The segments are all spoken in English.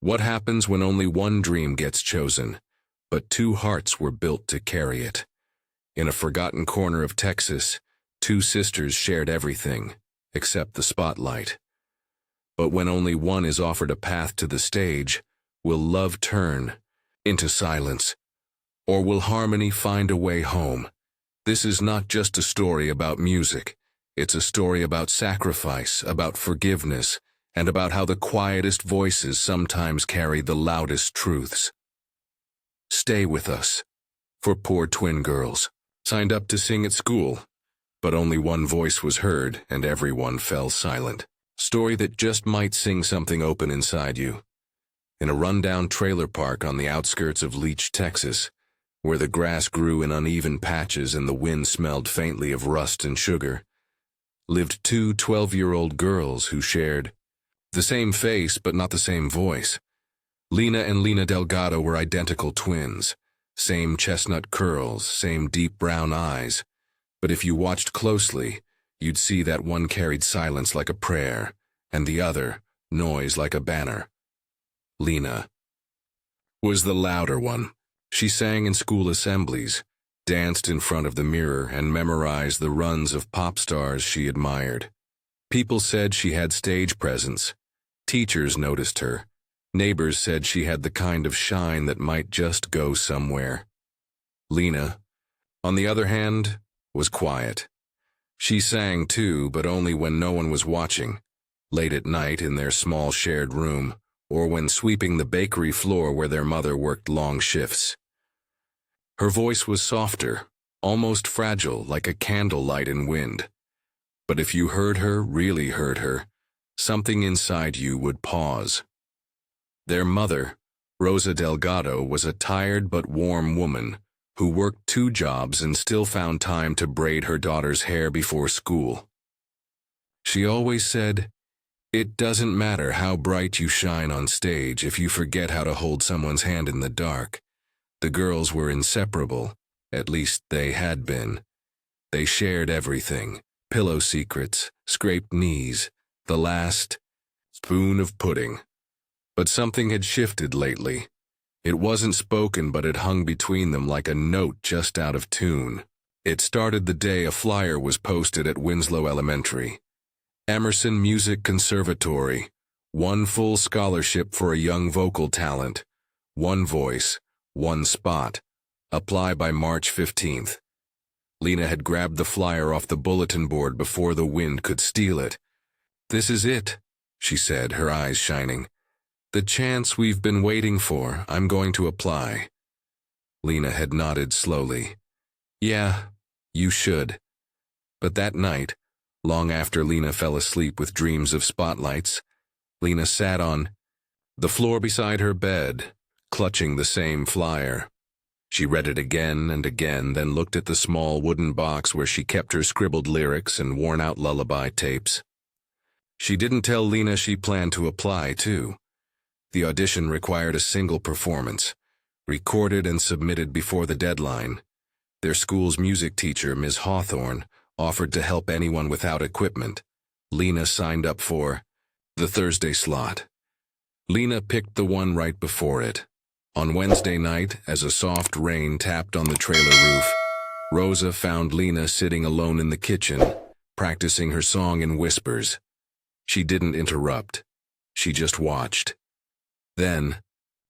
What happens when only one dream gets chosen, but two hearts were built to carry it? In a forgotten corner of Texas, two sisters shared everything, except the spotlight. But when only one is offered a path to the stage, will love turn into silence? Or will harmony find a way home? This is not just a story about music. It's a story about sacrifice, about forgiveness, and about how the quietest voices sometimes carry the loudest truths. Stay with us. For poor twin girls, signed up to sing at school, but only one voice was heard and everyone fell silent. Story that just might sing something open inside you. In a rundown trailer park on the outskirts of Leach, Texas, where the grass grew in uneven patches and the wind smelled faintly of rust and sugar, lived two 12-year-old girls who shared the same face but not the same voice. Lena and Lena Delgado were identical twins, same chestnut curls, same deep brown eyes, but if you watched closely, you'd see that one carried silence like a prayer, and the other, noise like a banner. Lena was the louder one. She sang in school assemblies, danced in front of the mirror, and memorized the runs of pop stars she admired. People said she had stage presence. Teachers noticed her. Neighbors said she had the kind of shine that might just go somewhere. Lena, on the other hand, was quiet. She sang too, but only when no one was watching, late at night in their small shared room, or when sweeping the bakery floor where their mother worked long shifts. Her voice was softer, almost fragile, like a candlelight in wind. But if you heard her, really heard her, something inside you would pause. Their mother, Rosa Delgado, was a tired but warm woman who worked 2 jobs and still found time to braid her daughter's hair before school. She always said, "It doesn't matter how bright you shine on stage if you forget how to hold someone's hand in the dark." The girls were inseparable, at least they had been. They shared everything, pillow secrets, scraped knees, the last spoon of pudding. But something had shifted lately. It wasn't spoken, but it hung between them like a note just out of tune. It started the day a flyer was posted at Winslow Elementary. Emerson Music Conservatory, 1 full scholarship for a young vocal talent, 1 voice, 1 spot. Apply by March 15th. Lena had grabbed the flyer off the bulletin board before the wind could steal it. "This is it," she said, her eyes shining. "The chance we've been waiting for. I'm going to apply." Lena had nodded slowly. "Yeah, you should." But that night, long after Lena fell asleep with dreams of spotlights, Lena sat on the floor beside her bed, clutching the same flyer. She read it again and again, then looked at the small wooden box where she kept her scribbled lyrics and worn-out lullaby tapes. She didn't tell Lena she planned to apply, too. The audition required a single performance, recorded and submitted before the deadline. Their school's music teacher, Ms. Hawthorne, offered to help anyone without equipment. Lena signed up for the Thursday slot. Lena picked the one right before it. On Wednesday night, as a soft rain tapped on the trailer roof, Rosa found Lena sitting alone in the kitchen, practicing her song in whispers. She didn't interrupt. She just watched. Then,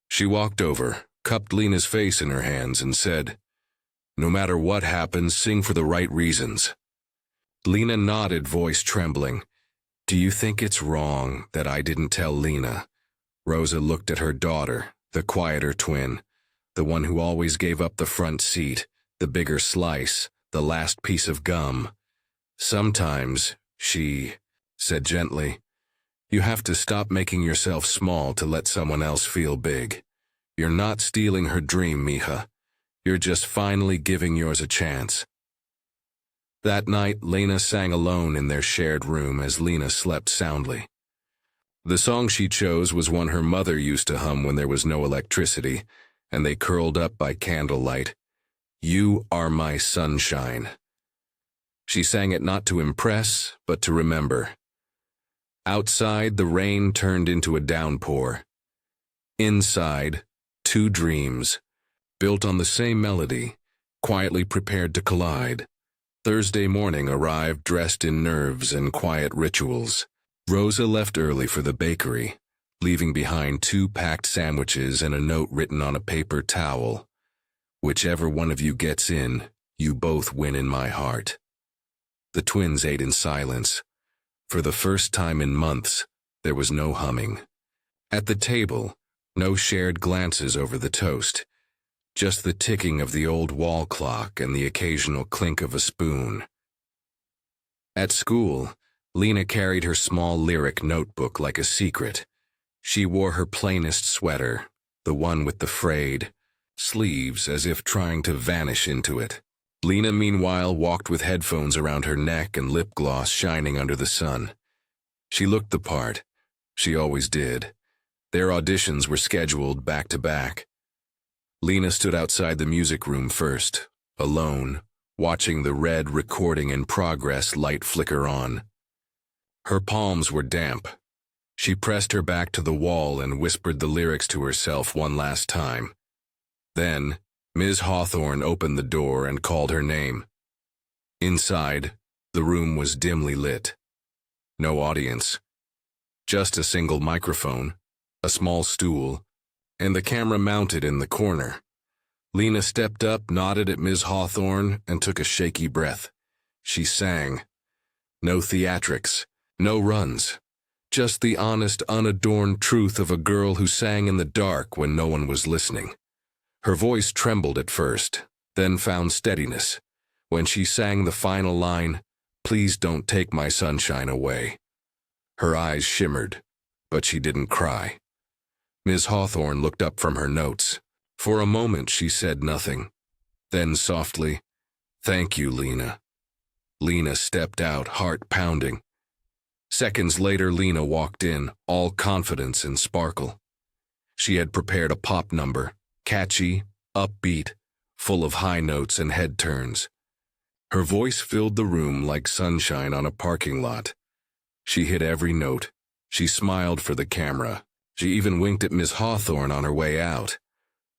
she walked over, cupped Lena's face in her hands, and said, "No matter what happens, sing for the right reasons." Lena nodded, voice trembling. "Do you think it's wrong that I didn't tell Lena?" Rosa looked at her daughter, the quieter twin, the one who always gave up the front seat, the bigger slice, the last piece of gum. "Sometimes," she said gently, "you have to stop making yourself small to let someone else feel big. You're not stealing her dream, mija. You're just finally giving yours a chance." That night, Lena sang alone in their shared room as Lena slept soundly. The song she chose was one her mother used to hum when there was no electricity, and they curled up by candlelight. "You Are My Sunshine." She sang it not to impress, but to remember. Outside, the rain turned into a downpour. Inside, two dreams, built on the same melody, quietly prepared to collide. Thursday morning arrived dressed in nerves and quiet rituals. Rosa left early for the bakery, leaving behind 2 packed sandwiches and a note written on a paper towel. Whichever one of you gets in, you both win in my heart. The twins ate in silence. For the first time in months, there was no humming. At the table, no shared glances over the toast, just the ticking of the old wall clock and the occasional clink of a spoon. At school, Lena carried her small lyric notebook like a secret. She wore her plainest sweater, the one with the frayed sleeves, as if trying to vanish into it. Lena, meanwhile, walked with headphones around her neck and lip gloss shining under the sun. She looked the part. She always did. Their auditions were scheduled back to back. Lena stood outside the music room first, alone, watching the red recording in progress light flicker on. Her palms were damp. She pressed her back to the wall and whispered the lyrics to herself one last time. Then, Ms. Hawthorne opened the door and called her name. Inside, the room was dimly lit. No audience. Just a single microphone, a small stool, and the camera mounted in the corner. Lena stepped up, nodded at Ms. Hawthorne, and took a shaky breath. She sang. No theatrics, no runs. Just the honest, unadorned truth of a girl who sang in the dark when no one was listening. Her voice trembled at first, then found steadiness. When she sang the final line, "Please don't take my sunshine away." Her eyes shimmered, but she didn't cry. Ms. Hawthorne looked up from her notes. For a moment she said nothing. Then softly, "Thank you, Lena." Lena stepped out, heart pounding. Seconds later, Lena walked in, all confidence and sparkle. She had prepared a pop number, catchy, upbeat, full of high notes and head turns. Her voice filled the room like sunshine on a parking lot. She hit every note. She smiled for the camera. She even winked at Miss Hawthorne on her way out.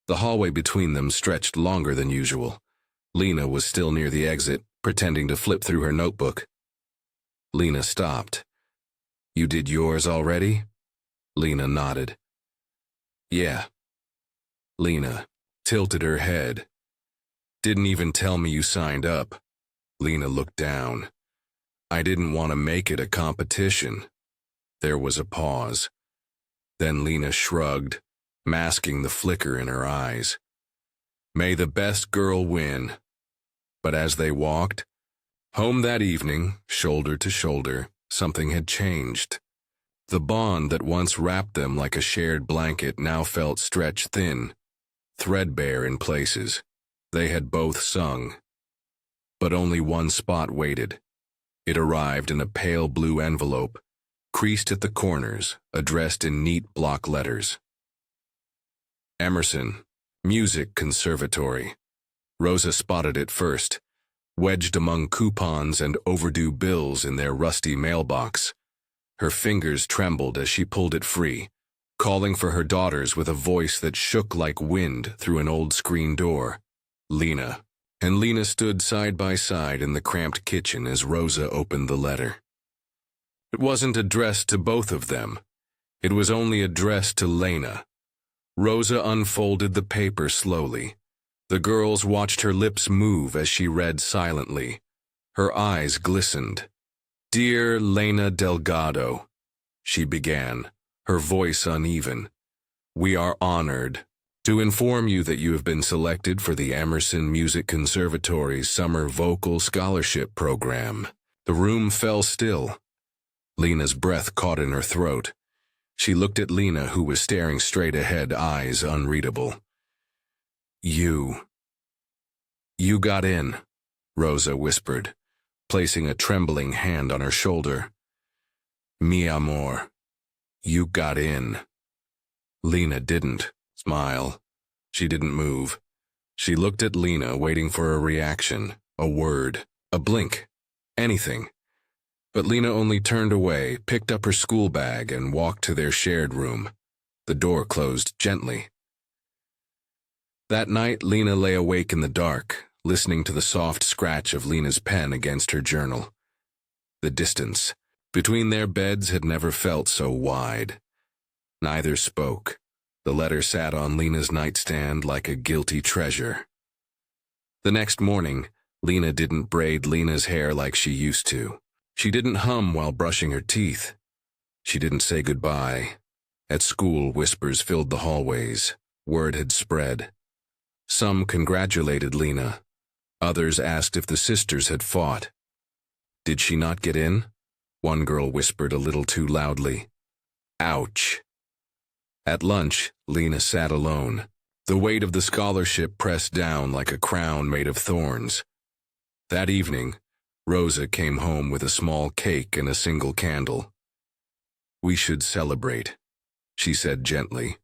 The hallway between them stretched longer than usual. Lena was still near the exit, pretending to flip through her notebook. Lena stopped. "You did yours already?" Lena nodded. "Yeah." Lena tilted her head. "Didn't even tell me you signed up." Lena looked down. "I didn't want to make it a competition." There was a pause. Then Lena shrugged, masking the flicker in her eyes. "May the best girl win." But as they walked home that evening, shoulder to shoulder, something had changed. The bond that once wrapped them like a shared blanket now felt stretched thin, threadbare in places. They had both sung. But only one spot waited. It arrived in a pale blue envelope, creased at the corners, addressed in neat block letters. Emerson, Music Conservatory. Rosa spotted it first, wedged among coupons and overdue bills in their rusty mailbox. Her fingers trembled as she pulled it free, calling for her daughters with a voice that shook like wind through an old screen door. Lena. And Lena stood side by side in the cramped kitchen as Rosa opened the letter. It wasn't addressed to both of them. It was only addressed to Lena. Rosa unfolded the paper slowly. The girls watched her lips move as she read silently. Her eyes glistened. "Dear Lena Delgado," she began, her voice uneven. "We are honored to inform you that you have been selected for the Emerson Music Conservatory's Summer Vocal Scholarship Program." The room fell still. Lena's breath caught in her throat. She looked at Lena, who was staring straight ahead, eyes unreadable. You got in," Rosa whispered, placing a trembling hand on her shoulder. "Mi amor, you got in." Lena didn't smile. She didn't move. She looked at Lena, waiting for a reaction, a word, a blink, anything. But Lena only turned away, picked up her school bag, and walked to their shared room. The door closed gently. That night, Lena lay awake in the dark, listening to the soft scratch of Lena's pen against her journal. The distance between their beds had never felt so wide. Neither spoke. The letter sat on Lena's nightstand like a guilty treasure. The next morning, Lena didn't braid Lena's hair like she used to. She didn't hum while brushing her teeth. She didn't say goodbye. At school, whispers filled the hallways. Word had spread. Some congratulated Lena. Others asked if the sisters had fought. Did she not get in? One girl whispered a little too loudly. Ouch. At lunch, Lena sat alone. The weight of the scholarship pressed down like a crown made of thorns. That evening, Rosa came home with a small cake and a single candle. We should celebrate, she said gently.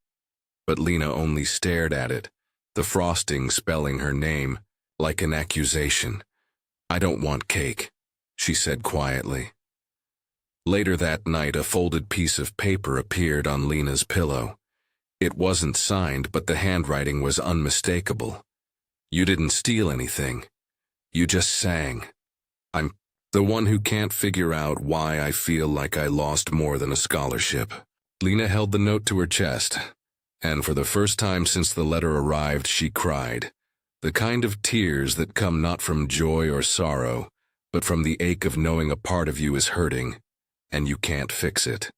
But Lena only stared at it, the frosting spelling her name, like an accusation. I don't want cake, she said quietly. Later that night, a folded piece of paper appeared on Lena's pillow. It wasn't signed, but the handwriting was unmistakable. You didn't steal anything. You just sang. I'm the one who can't figure out why I feel like I lost more than a scholarship. Lena held the note to her chest, and for the first time since the letter arrived, she cried. The kind of tears that come not from joy or sorrow, but from the ache of knowing a part of you is hurting, and you can't fix it.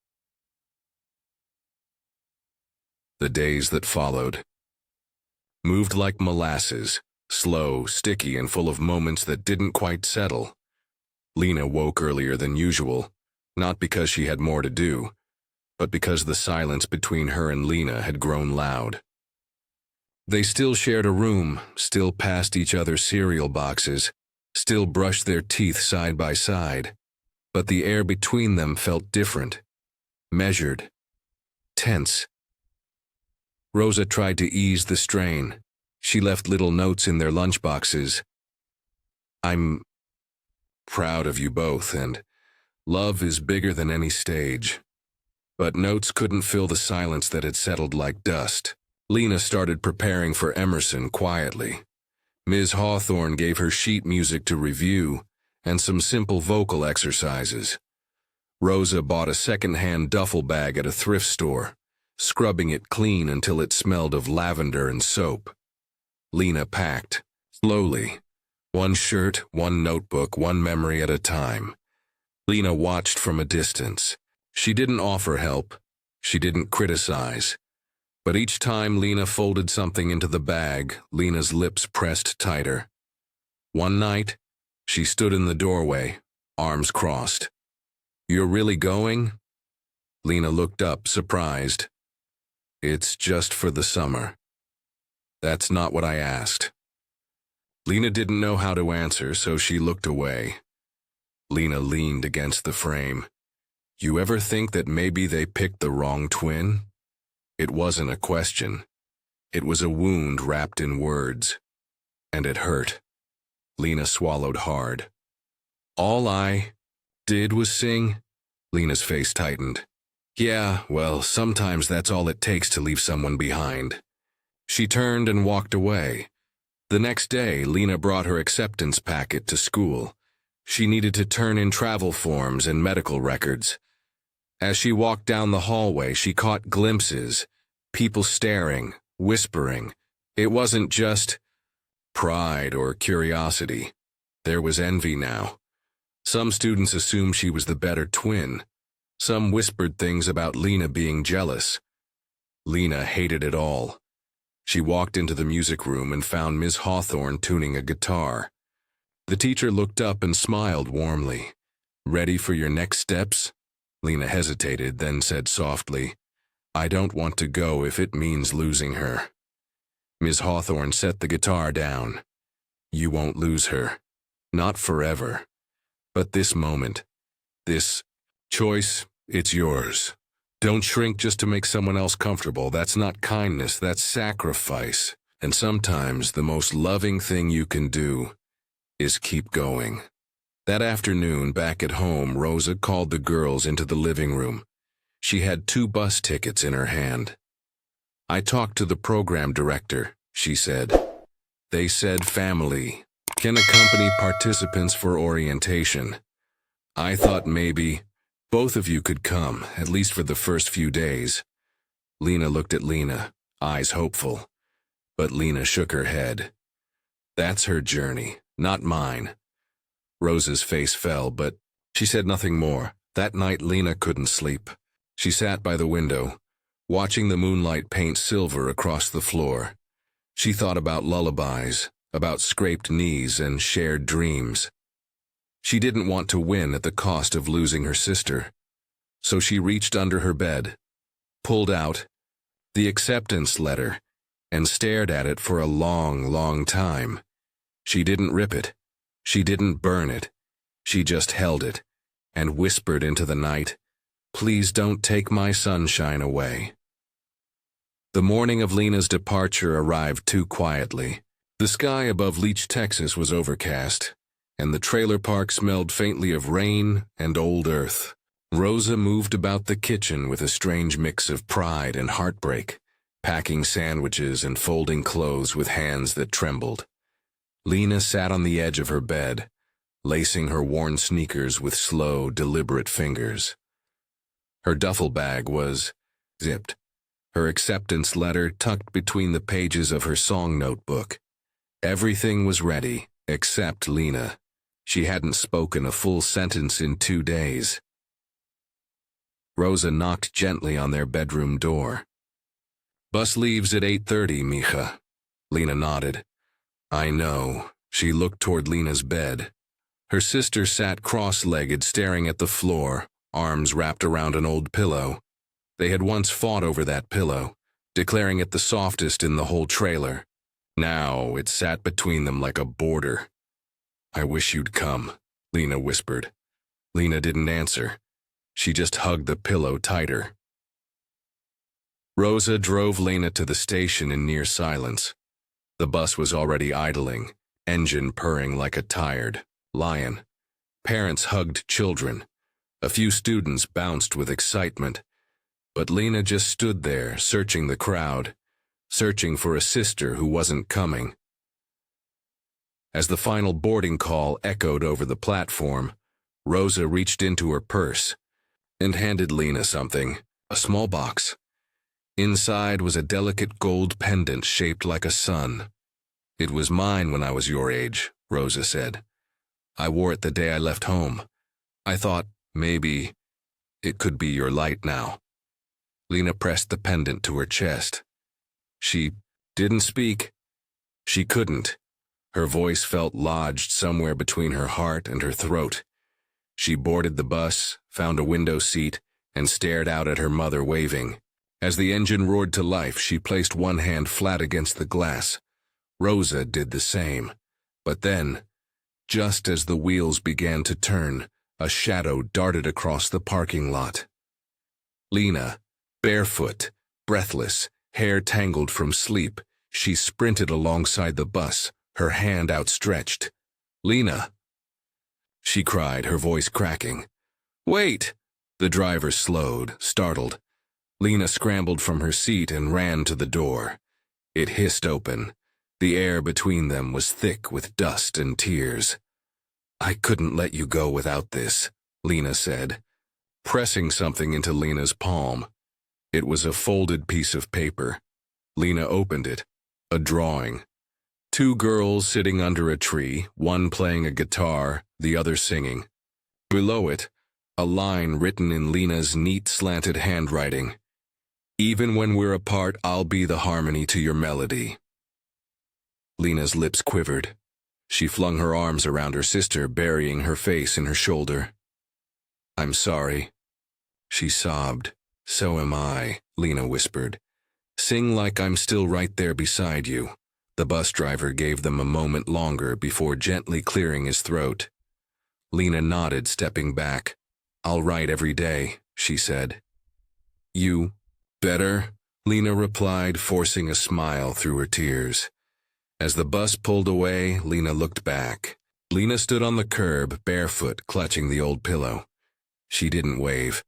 The days that followed moved like molasses, slow, sticky, and full of moments that didn't quite settle. Lena woke earlier than usual, not because she had more to do, but because the silence between her and Lena had grown loud. They still shared a room, still passed each other cereal boxes, still brushed their teeth side by side, but the air between them felt different, measured, tense. Rosa tried to ease the strain. She left little notes in their lunchboxes. I'm proud of you both, and love is bigger than any stage. But notes couldn't fill the silence that had settled like dust. Lena started preparing for Emerson quietly. Ms. Hawthorne gave her sheet music to review and some simple vocal exercises. Rosa bought a second-hand duffel bag at a thrift store, scrubbing it clean until it smelled of lavender and soap. Lena packed, slowly. One shirt, one notebook, one memory at a time. Lena watched from a distance. She didn't offer help. She didn't criticize. But each time Lena folded something into the bag, Lena's lips pressed tighter. One night, she stood in the doorway, arms crossed. You're really going? Lena looked up, surprised. It's just for the summer. That's not what I asked. Lena didn't know how to answer, so she looked away. Lena leaned against the frame. You ever think that maybe they picked the wrong twin? It wasn't a question. It was a wound wrapped in words. And it hurt. Lena swallowed hard. All I did was sing? Lena's face tightened. Yeah, well, sometimes that's all it takes to leave someone behind. She turned and walked away. The next day, Lena brought her acceptance packet to school. She needed to turn in travel forms and medical records. As she walked down the hallway, she caught glimpses, people staring, whispering. It wasn't just pride or curiosity. There was envy now. Some students assumed she was the better twin. Some whispered things about Lena being jealous. Lena hated it all. She walked into the music room and found Ms. Hawthorne tuning a guitar. The teacher looked up and smiled warmly. Ready for your next steps? Lena hesitated, then said softly, I don't want to go if it means losing her. Ms. Hawthorne set the guitar down. You won't lose her. Not forever. But this moment, this choice, it's yours. Don't shrink just to make someone else comfortable. That's not kindness, that's sacrifice. And sometimes the most loving thing you can do is keep going. That afternoon, back at home, Rosa called the girls into the living room. She had 2 bus tickets in her hand. I talked to the program director, she said. They said family can accompany participants for orientation. I thought maybe both of you could come, at least for the first few days. Lena looked at Lena, eyes hopeful. But Lena shook her head. That's her journey, not mine. Rosa's face fell, but she said nothing more. That night Lena couldn't sleep. She sat by the window, watching the moonlight paint silver across the floor. She thought about lullabies, about scraped knees and shared dreams. She didn't want to win at the cost of losing her sister. So she reached under her bed, pulled out the acceptance letter, and stared at it for a long, long time. She didn't rip it. She didn't burn it. She just held it and whispered into the night, "Please don't take my sunshine away." The morning of Lena's departure arrived too quietly. The sky above Leach, Texas was overcast, and the trailer park smelled faintly of rain and old earth. Rosa moved about the kitchen with a strange mix of pride and heartbreak, packing sandwiches and folding clothes with hands that trembled. Lena sat on the edge of her bed, lacing her worn sneakers with slow, deliberate fingers. Her duffel bag was zipped, her acceptance letter tucked between the pages of her song notebook. Everything was ready, except Lena. She hadn't spoken a full sentence in 2 days. Rosa knocked gently on their bedroom door. "Bus leaves at 8:30, mija." Lena nodded. "I know." She looked toward Lena's bed. Her sister sat cross-legged, staring at the floor, arms wrapped around an old pillow. They had once fought over that pillow, declaring it the softest in the whole trailer. Now it sat between them like a border. "I wish you'd come," Lena whispered. Lena didn't answer. She just hugged the pillow tighter. Rosa drove Lena to the station in near silence. The bus was already idling, engine purring like a tired lion. Parents hugged children. A few students bounced with excitement. But Lena just stood there, searching the crowd, searching for a sister who wasn't coming. As the final boarding call echoed over the platform, Rosa reached into her purse and handed Lena something, a small box. Inside was a delicate gold pendant shaped like a sun. "It was mine when I was your age," Rosa said. "I wore it the day I left home. I thought maybe it could be your light now." Lena pressed the pendant to her chest. She didn't speak. She couldn't. Her voice felt lodged somewhere between her heart and her throat. She boarded the bus, found a window seat, and stared out at her mother waving. As the engine roared to life, she placed one hand flat against the glass. Rosa did the same. But then, just as the wheels began to turn, a shadow darted across the parking lot. Lena, barefoot, breathless, hair tangled from sleep, she sprinted alongside the bus, her hand outstretched. "Lena!" she cried, her voice cracking. "Wait!" The driver slowed, startled. Lena scrambled from her seat and ran to the door. It hissed open. The air between them was thick with dust and tears. "I couldn't let you go without this," Lena said, pressing something into Lena's palm. It was a folded piece of paper. Lena opened it. A drawing. 2 girls sitting under a tree, one playing a guitar, the other singing. Below it, a line written in Lena's neat slanted handwriting. "Even when we're apart, I'll be the harmony to your melody." Lena's lips quivered. She flung her arms around her sister, burying her face in her shoulder. "I'm sorry." She sobbed. "So am I," Lena whispered. "Sing like I'm still right there beside you." The bus driver gave them a moment longer before gently clearing his throat. Lena nodded, stepping back. "I'll write every day," she said. "You better," Lena replied, forcing a smile through her tears. As the bus pulled away, Lena looked back. Lena stood on the curb, barefoot, clutching the old pillow. She didn't wave.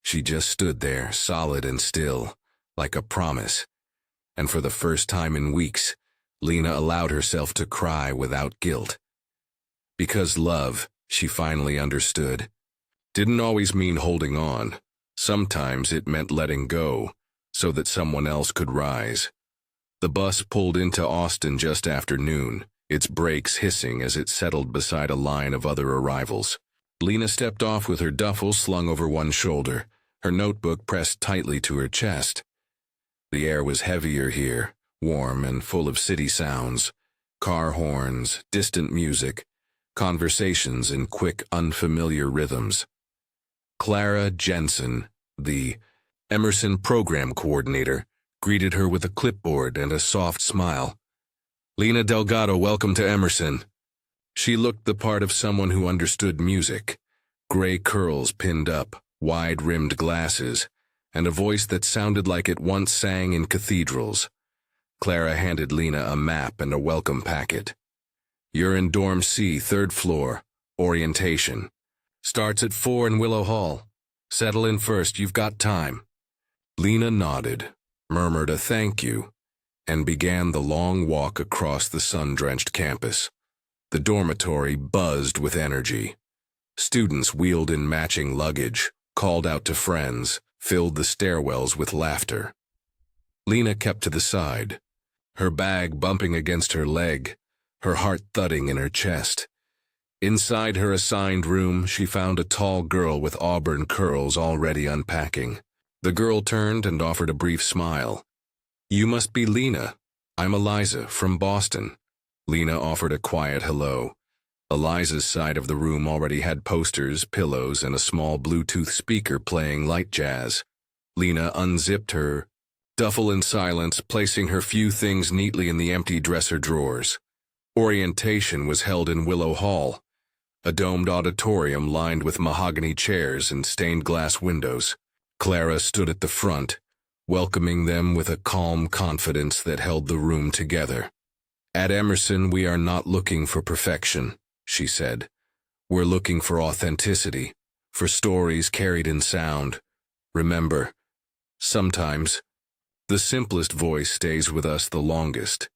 She just stood there, solid and still, like a promise. and for the first time in weeks, Lena allowed herself to cry without guilt. Because love, she finally understood, didn't always mean holding on. Sometimes it meant letting go, so that someone else could rise. The bus pulled into Austin just after noon, its brakes hissing as it settled beside a line of other arrivals. Lena stepped off with her duffel slung over one shoulder, her notebook pressed tightly to her chest. The air was heavier here, warm and full of city sounds, car horns, distant music, conversations in quick, unfamiliar rhythms. Clara Jensen, the Emerson program coordinator, greeted her with a clipboard and a soft smile. "Lena Delgado, welcome to Emerson." She looked the part of someone who understood music, gray curls pinned up, wide-rimmed glasses, and a voice that sounded like it once sang in cathedrals. Clara handed Lena a map and a welcome packet. "You're in Dorm C, 3rd floor. Orientation. Starts at 4 in Willow Hall. Settle in first, you've got time." Lena nodded, murmured a thank you, and began the long walk across the sun-drenched campus. The dormitory buzzed with energy. Students wheeled in matching luggage, called out to friends, filled the stairwells with laughter. Lena kept to the side, her bag bumping against her leg, her heart thudding in her chest. Inside her assigned room, she found a tall girl with auburn curls already unpacking. The girl turned and offered a brief smile. "You must be Lena. I'm Eliza, from Boston." Lena offered a quiet hello. Eliza's side of the room already had posters, pillows, and a small Bluetooth speaker playing light jazz. Lena unzipped her duffel in silence, placing her few things neatly in the empty dresser drawers. Orientation was held in Willow Hall, a domed auditorium lined with mahogany chairs and stained glass windows. Clara stood at the front, welcoming them with a calm confidence that held the room together. "At Emerson, we are not looking for perfection," she said. "We're looking for authenticity, for stories carried in sound. Remember, sometimes the simplest voice stays with us the longest."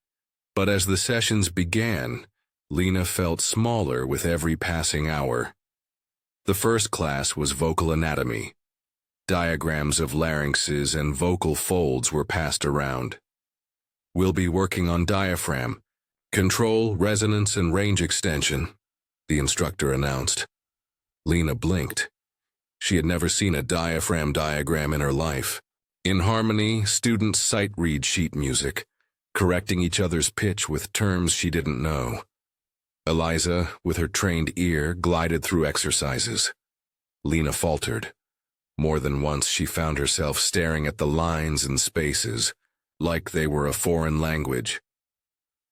But as the sessions began, Lena felt smaller with every passing hour. The first class was vocal anatomy. Diagrams of larynxes and vocal folds were passed around. "We'll be working on diaphragm, control, resonance, and range extension," the instructor announced. Lena blinked. She had never seen a diaphragm diagram in her life. In harmony, students sight-read sheet music, correcting each other's pitch with terms she didn't know. Eliza, with her trained ear, glided through exercises. Lena faltered. More than once she found herself staring at the lines and spaces, like they were a foreign language.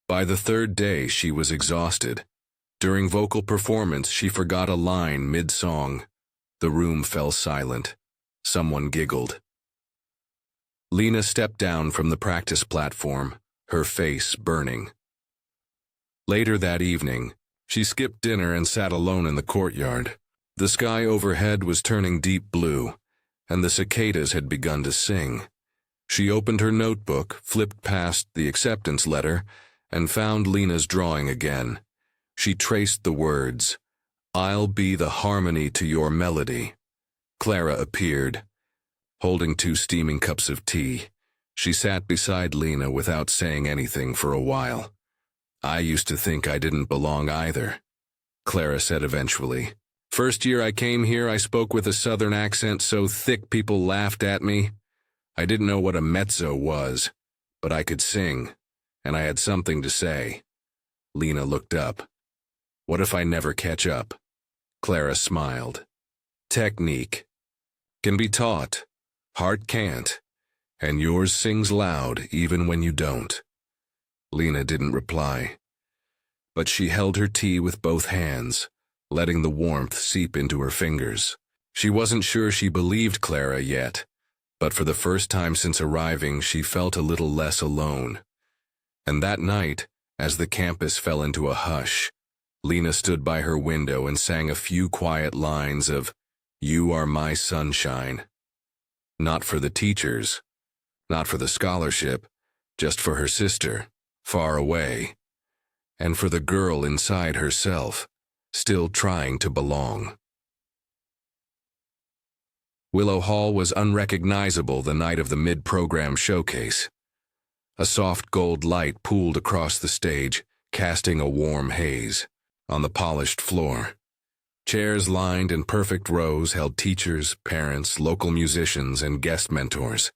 By the third day, she was exhausted. During vocal performance, she forgot a line mid-song. The room fell silent. Someone giggled. Lena stepped down from the practice platform, her face burning. Later that evening, she skipped dinner and sat alone in the courtyard. The sky overhead was turning deep blue, and the cicadas had begun to sing. She opened her notebook, flipped past the acceptance letter, and found Lena's drawing again. She traced the words, "I'll be the harmony to your melody." Clara appeared, holding 2 steaming cups of tea. She sat beside Lena without saying anything for a while. "I used to think I didn't belong either," Clara said eventually. "First year I came here, I spoke with a southern accent so thick people laughed at me. I didn't know what a mezzo was, but I could sing, and I had something to say." Lena looked up. "What if I never catch up?" Clara smiled. "Technique can be taught. Heart can't, and yours sings loud even when you don't." Lena didn't reply, but she held her tea with both hands, letting the warmth seep into her fingers. She wasn't sure she believed Clara yet, but for the first time since arriving, she felt a little less alone. And that night, as the campus fell into a hush, Lena stood by her window and sang a few quiet lines of "You Are My Sunshine." Not for the teachers, not for the scholarship, just for her sister, far away, and for the girl inside herself, still trying to belong. Willow Hall was unrecognizable the night of the mid-program showcase. A soft gold light pooled across the stage, casting a warm haze. On the polished floor, chairs lined in perfect rows held teachers, parents, local musicians, and guest mentors.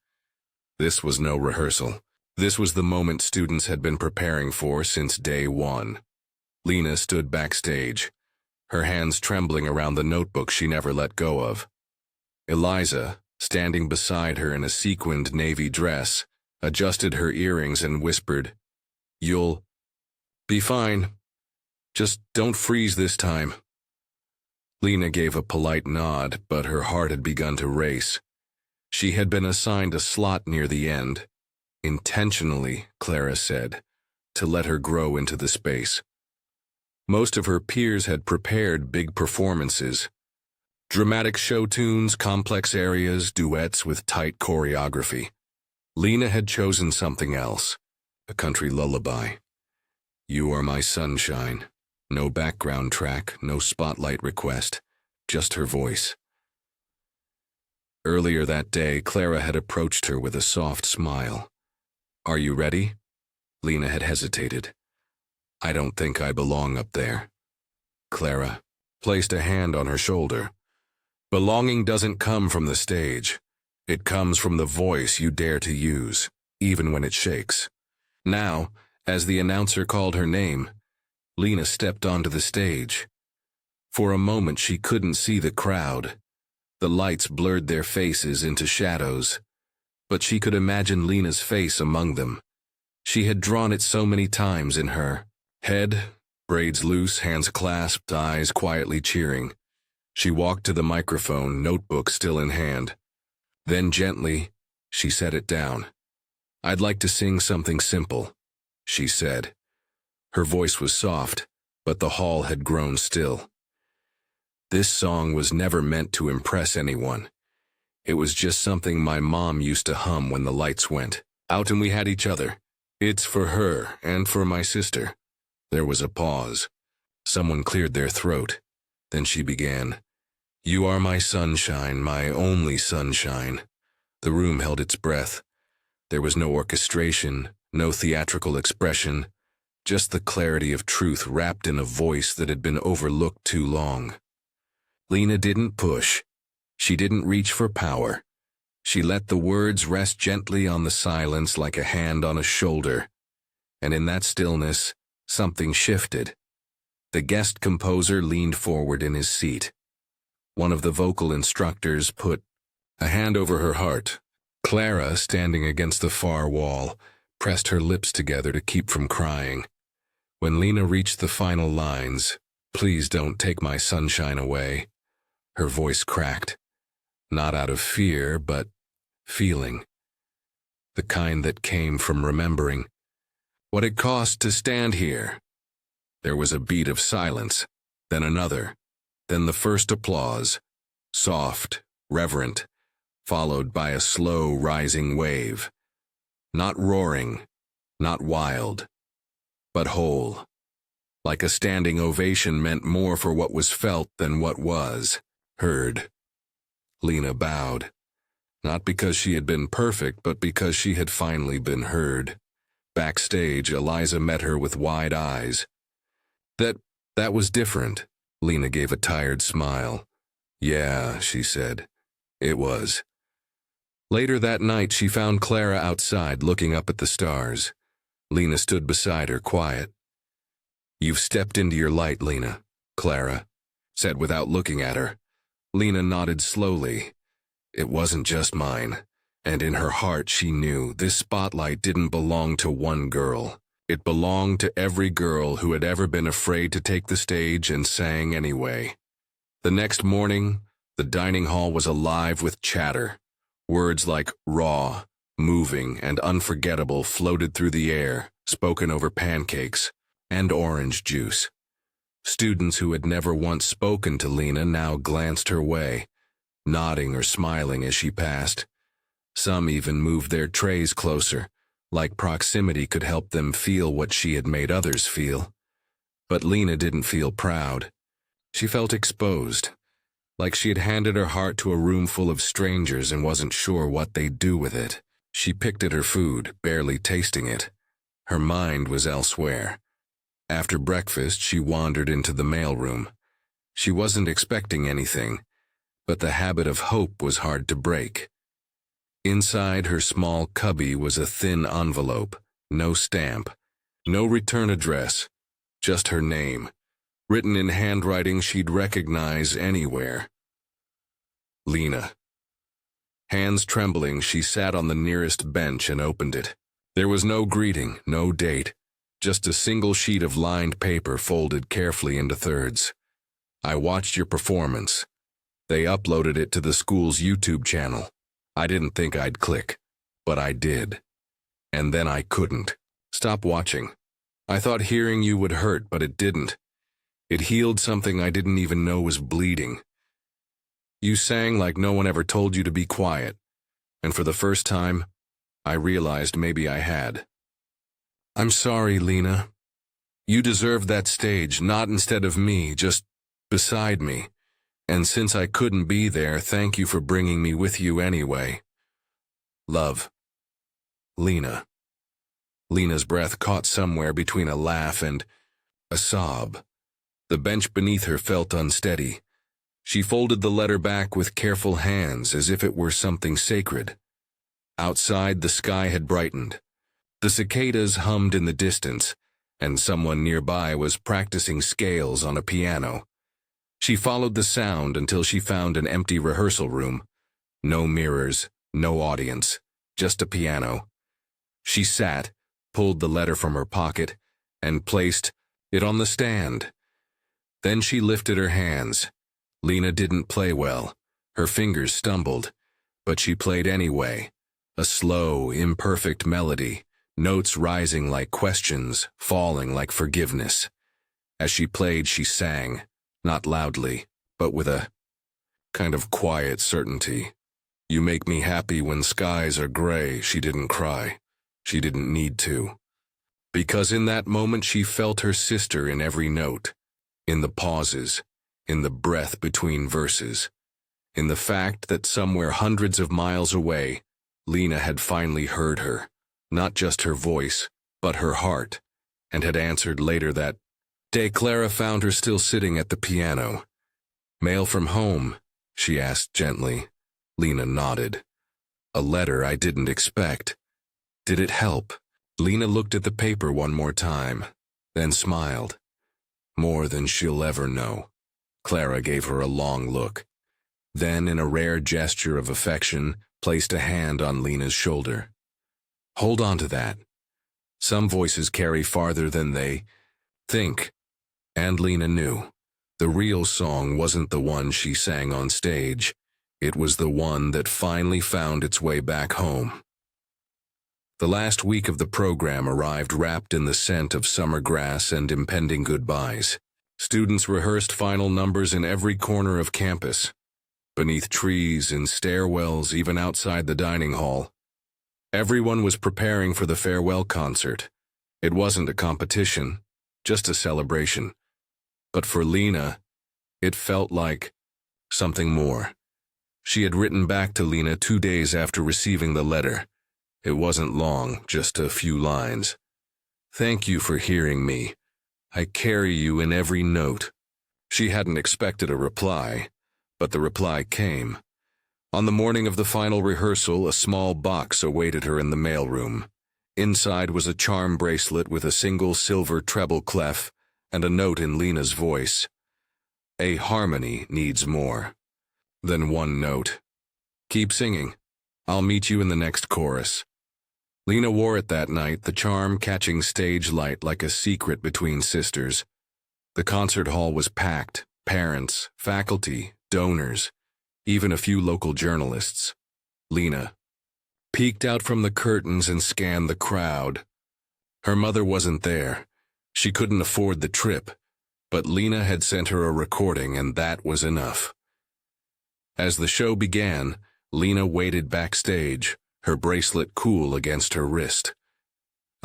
This was no rehearsal. This was the moment students had been preparing for since day one. Lena stood backstage, her hands trembling around the notebook she never let go of. Eliza, standing beside her in a sequined navy dress, adjusted her earrings and whispered, "You'll be fine. Just don't freeze this time." Lena gave a polite nod, but her heart had begun to race. She had been assigned a slot near the end. Intentionally, Clara said, to let her grow into the space. Most of her peers had prepared big performances. Dramatic show tunes, complex arias, duets with tight choreography. Lena had chosen something else, a country lullaby. "You Are My Sunshine." No background track, no spotlight request, just her voice. Earlier that day, Clara had approached her with a soft smile. "Are you ready?" Lena had hesitated. "I don't think I belong up there." Clara placed a hand on her shoulder. "Belonging doesn't come from the stage. It comes from the voice you dare to use, even when it shakes." Now, as the announcer called her name, Lena stepped onto the stage. For a moment she couldn't see the crowd. The lights blurred their faces into shadows, but she could imagine Lena's face among them. She had drawn it so many times in her. Head, braids loose, hands clasped, eyes quietly cheering. She walked to the microphone, notebook still in hand. Then gently, she set it down. "I'd like to sing something simple," she said. Her voice was soft, but the hall had grown still. "This song was never meant to impress anyone. It was just something my mom used to hum when the lights went out and we had each other. It's for her and for my sister." There was a pause. Someone cleared their throat. Then she began, "You are my sunshine, my only sunshine." The room held its breath. There was no orchestration, no theatrical expression, just the clarity of truth wrapped in a voice that had been overlooked too long. Lena didn't push. She didn't reach for power. She let the words rest gently on the silence like a hand on a shoulder. And in that stillness, something shifted. The guest composer leaned forward in his seat. One of the vocal instructors put a hand over her heart. Clara, standing against the far wall, pressed her lips together to keep from crying. When Lena reached the final lines, "Please don't take my sunshine away," her voice cracked. Not out of fear, but feeling. The kind that came from remembering what it cost to stand here. There was a beat of silence, then another, then the first applause, soft, reverent, followed by a slow rising wave. Not roaring, not wild, but whole. Like a standing ovation meant more for what was felt than what was heard. Lena bowed, not because she had been perfect, but because she had finally been heard. Backstage, Eliza met her with wide eyes. That was different." Lena gave a tired smile. "Yeah," she said. "It was." Later that night, she found Clara outside looking up at the stars. Lena stood beside her, quiet. "You've stepped into your light, Lena," Clara said without looking at her. Lena nodded slowly. It wasn't just mine, and in her heart she knew this spotlight didn't belong to one girl. It belonged to every girl who had ever been afraid to take the stage and sang anyway. The next morning, the dining hall was alive with chatter. Words like raw, moving, and unforgettable floated through the air, spoken over pancakes and orange juice. Students who had never once spoken to Lena now glanced her way, nodding or smiling as she passed. Some even moved their trays closer, like proximity could help them feel what she had made others feel. But Lena didn't feel proud. She felt exposed, like she had handed her heart to a room full of strangers and wasn't sure what they'd do with it. She picked at her food, barely tasting it. Her mind was elsewhere. After breakfast, she wandered into the mailroom. She wasn't expecting anything, but the habit of hope was hard to break. Inside her small cubby was a thin envelope, no stamp, no return address, just her name, written in handwriting she'd recognize anywhere. Lena. Hands trembling, she sat on the nearest bench and opened it. There was no greeting, no date, just a single sheet of lined paper folded carefully into thirds. I watched your performance. They uploaded it to the school's YouTube channel. I didn't think I'd click, but I did. And then I couldn't. Stop watching. I thought hearing you would hurt, but it didn't. It healed something I didn't even know was bleeding. You sang like no one ever told you to be quiet, and for the first time, I realized maybe I had. I'm sorry, Lena. You deserved that stage, not instead of me, just beside me. And since I couldn't be there, thank you for bringing me with you anyway. Love. Lena. Lena's breath caught somewhere between a laugh and a sob. The bench beneath her felt unsteady. She folded the letter back with careful hands as if it were something sacred. Outside, the sky had brightened. The cicadas hummed in the distance, and someone nearby was practicing scales on a piano. She followed the sound until she found an empty rehearsal room. No mirrors, no audience, just a piano. She sat, pulled the letter from her pocket, and placed it on the stand. Then she lifted her hands. Lena didn't play well. Her fingers stumbled, but she played anyway. A slow, imperfect melody, notes rising like questions, falling like forgiveness. As she played, she sang. Not loudly, but with a kind of quiet certainty. You make me happy when skies are gray. She didn't cry. She didn't need to. Because in that moment she felt her sister in every note, in the pauses, in the breath between verses, in the fact that somewhere hundreds of miles away, Lena had finally heard her, not just her voice, but her heart, and had answered later that day. Clara found her still sitting at the piano. Mail from home, she asked gently. Lena nodded. A letter I didn't expect. Did it help? Lena looked at the paper one more time, then smiled. More than she'll ever know. Clara gave her a long look. Then, in a rare gesture of affection, placed a hand on Lena's shoulder. Hold on to that. Some voices carry farther than they think. And Lena knew. The real song wasn't the one she sang on stage. It was the one that finally found its way back home. The last week of the program arrived wrapped in the scent of summer grass and impending goodbyes. Students rehearsed final numbers in every corner of campus. Beneath trees, in stairwells, even outside the dining hall. Everyone was preparing for the farewell concert. It wasn't a competition, just a celebration. But for Lena, it felt like something more. She had written back to Lena 2 days after receiving the letter. It wasn't long, just a few lines. Thank you for hearing me. I carry you in every note. She hadn't expected a reply, but the reply came. On the morning of the final rehearsal, a small box awaited her in the mailroom. Inside was a charm bracelet with a single silver treble clef and a note in Lena's voice. A harmony needs more than one note. Keep singing. I'll meet you in the next chorus. Lena wore it that night, the charm catching stage light like a secret between sisters. The concert hall was packed, parents, faculty, donors, even a few local journalists. Lena peeked out from the curtains and scanned the crowd. Her mother wasn't there. She couldn't afford the trip, but Lena had sent her a recording, and that was enough. As the show began, Lena waited backstage, her bracelet cool against her wrist.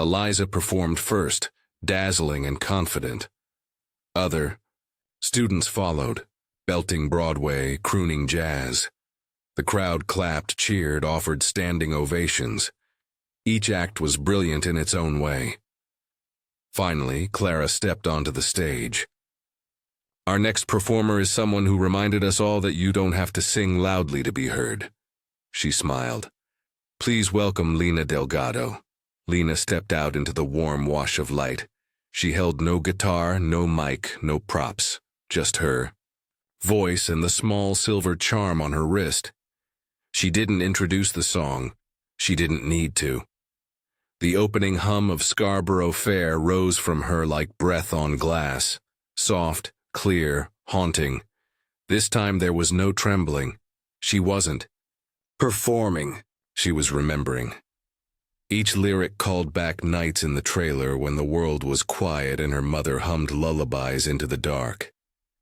Eliza performed first, dazzling and confident. Other students followed, belting Broadway, crooning jazz. The crowd clapped, cheered, offered standing ovations. Each act was brilliant in its own way. Finally, Clara stepped onto the stage. Our next performer is someone who reminded us all that you don't have to sing loudly to be heard. She smiled. Please welcome Lena Delgado. Lena stepped out into the warm wash of light. She held no guitar, no mic, no props, just her voice and the small silver charm on her wrist. She didn't introduce the song. She didn't need to. The opening hum of Scarborough Fair rose from her like breath on glass, soft, clear, haunting. This time there was no trembling. She wasn't performing. She was remembering. Each lyric called back nights in the trailer when the world was quiet and her mother hummed lullabies into the dark.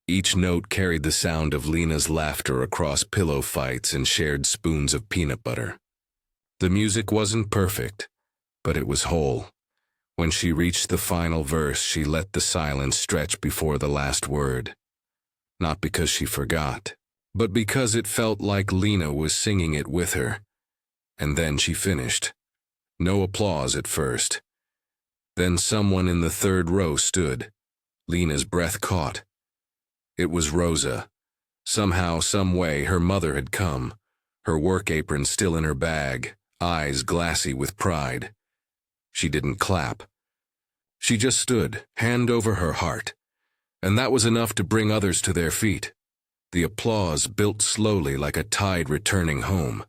Each note carried the sound of Lena's laughter across pillow fights and shared spoons of peanut butter. The music wasn't perfect, but it was whole. When she reached the final verse, she let the silence stretch before the last word. Not because she forgot, but because it felt like Lena was singing it with her. And then she finished. No applause at first. Then someone in the third row stood. Lena's breath caught. It was Rosa. Somehow, some way, her mother had come, her work apron still in her bag, eyes glassy with pride. She didn't clap. She just stood, hand over her heart. And that was enough to bring others to their feet. The applause built slowly like a tide returning home.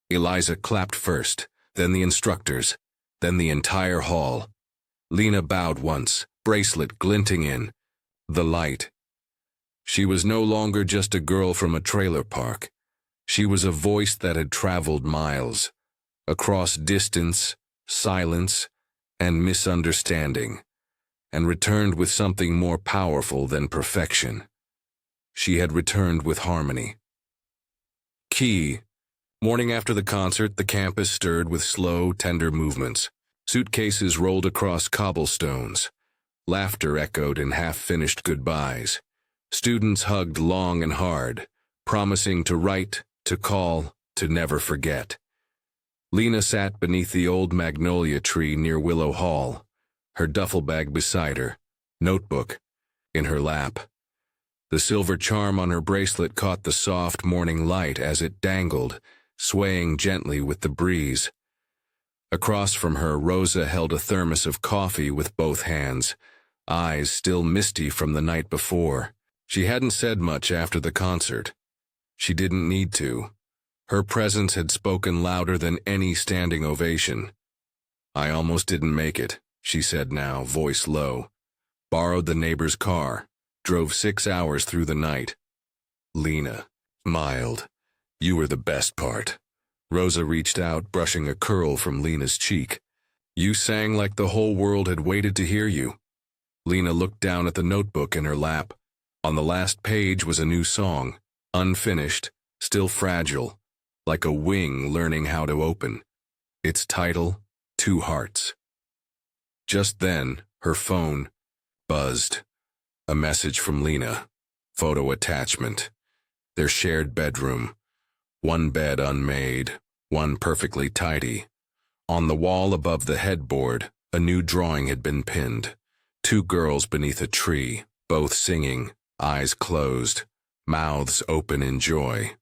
Eliza clapped first, then the instructors, then the entire hall. Lena bowed once, bracelet glinting in the light. She was no longer just a girl from a trailer park. She was a voice that had traveled miles, across distance, silence, and misunderstanding, and returned with something more powerful than perfection. She had returned with harmony. Key. Morning after the concert, the campus stirred with slow, tender movements. Suitcases rolled across cobblestones. Laughter echoed in half-finished goodbyes. Students hugged long and hard, promising to write, to call, to never forget. Lena sat beneath the old magnolia tree near Willow Hall, her duffel bag beside her, notebook in her lap. The silver charm on her bracelet caught the soft morning light as it dangled, swaying gently with the breeze. Across from her, Rosa held a thermos of coffee with both hands, eyes still misty from the night before. She hadn't said much after the concert. She didn't need to. Her presence had spoken louder than any standing ovation. I almost didn't make it, she said now, voice low. Borrowed the neighbor's car, drove 6 hours through the night. Lena smiled. You were the best part. Rosa reached out, brushing a curl from Lena's cheek. You sang like the whole world had waited to hear you. Lena looked down at the notebook in her lap. On the last page was a new song, unfinished, still fragile, like a wing learning how to open. Its title, Two Hearts. Just then, her phone buzzed. A message from Lena. Photo attachment. Their shared bedroom. One bed unmade, one perfectly tidy. On the wall above the headboard, a new drawing had been pinned. 2 girls beneath a tree, both singing, eyes closed, mouths open in joy.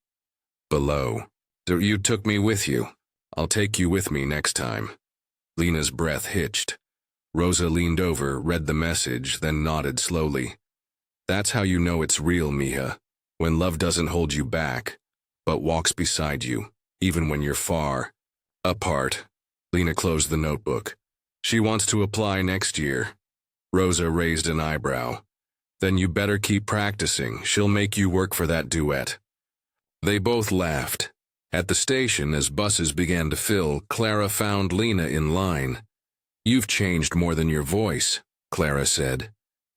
Below, you took me with you. I'll take you with me next time. Lena's breath hitched. Rosa leaned over, read the message, then nodded slowly. That's how you know it's real, Mija. When love doesn't hold you back, but walks beside you, even when you're far apart. Lena closed the notebook. She wants to apply next year. Rosa raised an eyebrow. Then you better keep practicing. She'll make you work for that duet. They both laughed. At the station, as buses began to fill, Clara found Lena in line. You've changed more than your voice, Clara said.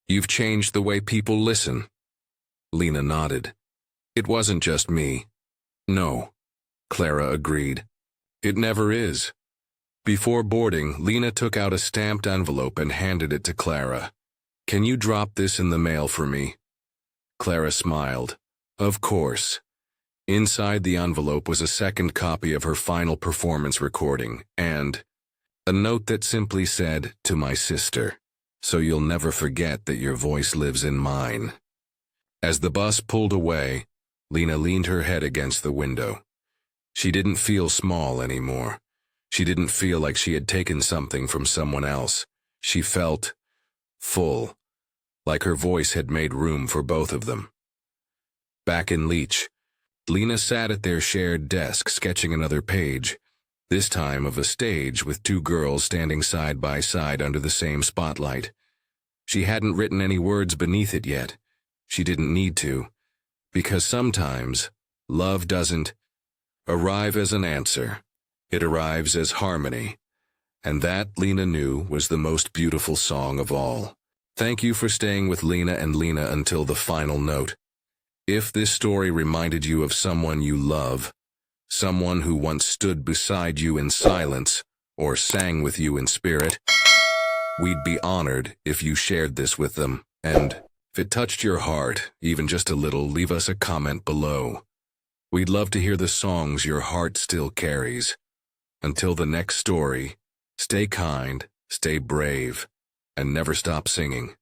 You've changed the way people listen. Lena nodded. It wasn't just me. No, Clara agreed. It never is. Before boarding, Lena took out a stamped envelope and handed it to Clara. "Can you drop this in the mail for me?" Clara smiled. "Of course." Inside the envelope was a second copy of her final performance recording, and a note that simply said, "To my sister, so you'll never forget that your voice lives in mine." As the bus pulled away, Lena leaned her head against the window. She didn't feel small anymore. She didn't feel like she had taken something from someone else. She felt full, like her voice had made room for both of them. Back in Leech, Lena sat at their shared desk sketching another page, this time of a stage with two girls standing side by side under the same spotlight. She hadn't written any words beneath it yet. She didn't need to, because sometimes love doesn't arrive as an answer. It arrives as harmony. And that, Lena knew, was the most beautiful song of all. Thank you for staying with Lena and Lena until the final note. If this story reminded you of someone you love, someone who once stood beside you in silence or sang with you in spirit, we'd be honored if you shared this with them. And if it touched your heart, even just a little, leave us a comment below. We'd love to hear the songs your heart still carries. Until the next story, stay kind, stay brave, and never stop singing.